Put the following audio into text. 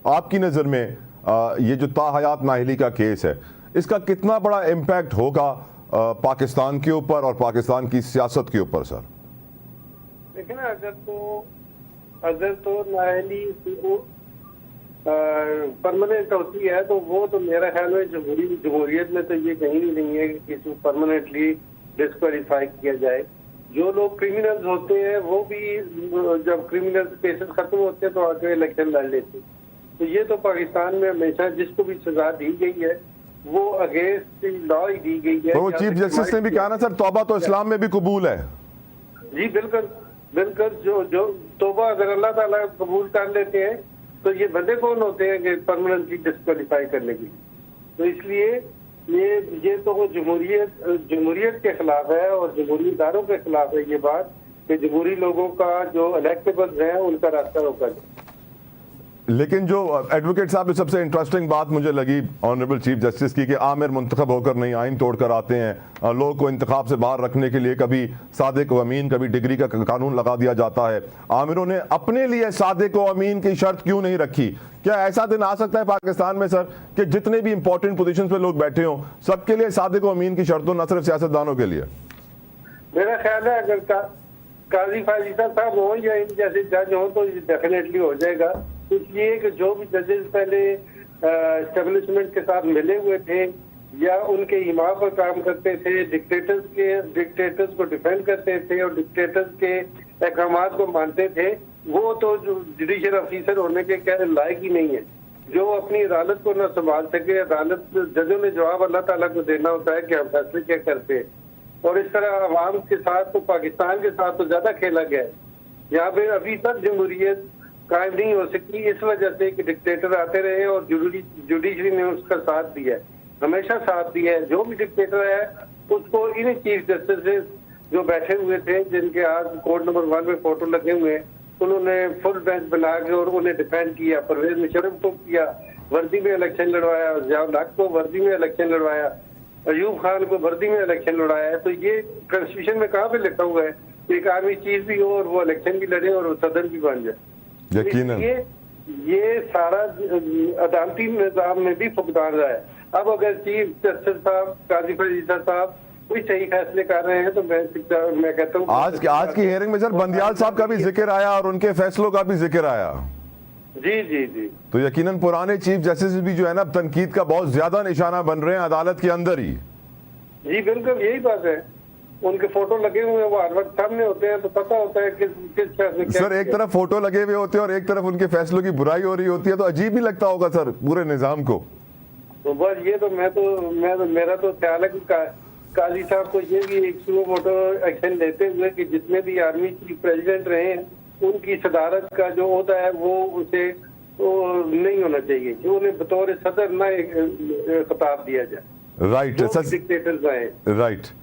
आपकी नज़र में ये जो ताहयात नाअहली का केस है, इसका कितना बड़ा इम्पैक्ट होगा पाकिस्तान के ऊपर और पाकिस्तान की सियासत के ऊपर सर? देखिए ना, अगर तो नाअहली परमानेंट होती है तो वो तो मेरा ख्याल है जमहूरियत में तो ये कहीं भी नहीं है कि किसी को परमानेंटली डिस्क्वालीफाई किया जाए। जो लोग क्रिमिनल्स होते हैं वो भी जब क्रिमिनल केसेस खत्म होते हैं तो आगे इलेक्शन लड़ लेते हैं। तो ये तो पाकिस्तान में हमेशा जिसको भी सजा दी गई है वो अगेंस्ट लॉ ही दी गई है। तो चीफ जस्टिस ने भी कहा ना सर, तौबा तो इस्लाम में भी कबूल है। जी बिल्कुल बिल्कुल। जो तौबा अगर अल्लाह ताला कबूल कर लेते हैं तो ये बंदे कौन होते हैं कि परमानेंटली डिस्क्वालीफाई करने के लिए? तो इसलिए ये तो जमहूरियत के खिलाफ है और जमहूरी इदारों के खिलाफ है ये बात कि जमहूरी लोगों का जो इलेक्टेबल्स हैं उनका रास्ता रोका जाए। लेकिन जो एडवोकेट साहब ने सबसे इंटरेस्टिंग बात मुझे लगी ऑनरेबल चीफ जस्टिस की कि आमिर मुंतखब होकर नहीं आइन तोड़कर आते हैं, लोगों को इंतखाब से बाहर रखने के लिए कभी सादिक व अमीन कभी डिग्री का कानून लगा दिया जाता है। आमिरों ने अपने लिए सादिक व अमीन की शर्त क्यों नहीं रखी? क्या ऐसा दिन आ सकता है पाकिस्तान में सर कि जितने भी इंपॉर्टेंट पोजीशन पे लोग बैठे हों सबके लिए सादिक व अमीन की शर्त हो, न सिर्फ सियासतदानों के लिए? मेरा ख्याल है अगर काजी फाजिदा साहब हो या इन जैसे जज हो तो डेफिनेटली हो जाएगा। इसलिए कि जो भी जजेस पहले एस्टेब्लिशमेंट के साथ मिले हुए थे या उनके हिमा पर काम करते थे, डिक्टेटर्स को डिफेंड करते थे और डिक्टेटर्स के अहकामात को मानते थे, वो तो जो जुडिशियल ऑफिसर होने के क्या लायक ही नहीं है। जो अपनी अदालत को न संभाल सके, अदालत जजों ने जवाब अल्लाह ताला को देना होता है कि हम फैसले क्या करते हैं। और इस तरह अवाम के साथ तो पाकिस्तान के साथ तो ज्यादा खेला गया है। यहाँ पे अभी तक जमहूरियत कायम नहीं हो सकी इस वजह से कि डिक्टेटर आते रहे और जुडिशरी ने उसका साथ दिया है, हमेशा साथ दिया है। जो भी डिक्टेटर है उसको इन चीफ जस्टिस जो बैठे हुए थे, जिनके आज कोर्ट नंबर 1 में फोटो लगे हुए हैं, उन्होंने फुल बेंच बना के और उन्हें डिफेंड किया। परवेज मुशर्रफ को किया, वर्दी में इलेक्शन लड़वाया, ज़ियाउल हक को वर्दी में इलेक्शन लड़वाया, अयूब खान को वर्दी में इलेक्शन लड़वाया है। तो ये कॉन्स्टिट्यूशन में कहाँ पे लिखा हुआ है एक आर्मी चीफ भी हो और वो इलेक्शन भी लड़े और वो सदर भी बन जाए? यकीनन ये सारा अदालती निजाम में भी फुकदान रहा है। अब अगर चीफ जस्टिस साहब काजी फाजिदा साहब कोई सही फैसले कर रहे हैं तो मैं कहता हूँ आज की हियरिंग में सर बंदियाल साहब का भी जिक्र आया और उनके फैसलों का भी जिक्र आया। जी जी जी। तो यकीनन पुराने चीफ जस्टिस भी जो है ना तनकीद का बहुत ज्यादा निशाना बन रहे हैं अदालत के अंदर ही। जी बिल्कुल यही बात है। उनके फोटो लगे हुए हैं, वो हर वक्त सामने होते हैं तो पता होता है किस फैसले क्या। सर एक तरफ फोटो लगे हुए होते हैं और एक तरफ उनके फैसलों की बुराई हो रही होती है, तो अजीब ही लगता होगा सर पूरे निजाम को। तो बस ये तो मेरा तो ख्याल है कि काजी साहब को ये भी एक सुनो मोटो एक्शन लेते हुए कि जितने भी आर्मी चीफ प्रेसिडेंट रहे हैं उनकी सदारत का जो होता है वो उसे नहीं होना चाहिए कि उन्हें बतौर सदर ना खिताब दिया जाए। राइट डिक्टेटर्स आए। राइट।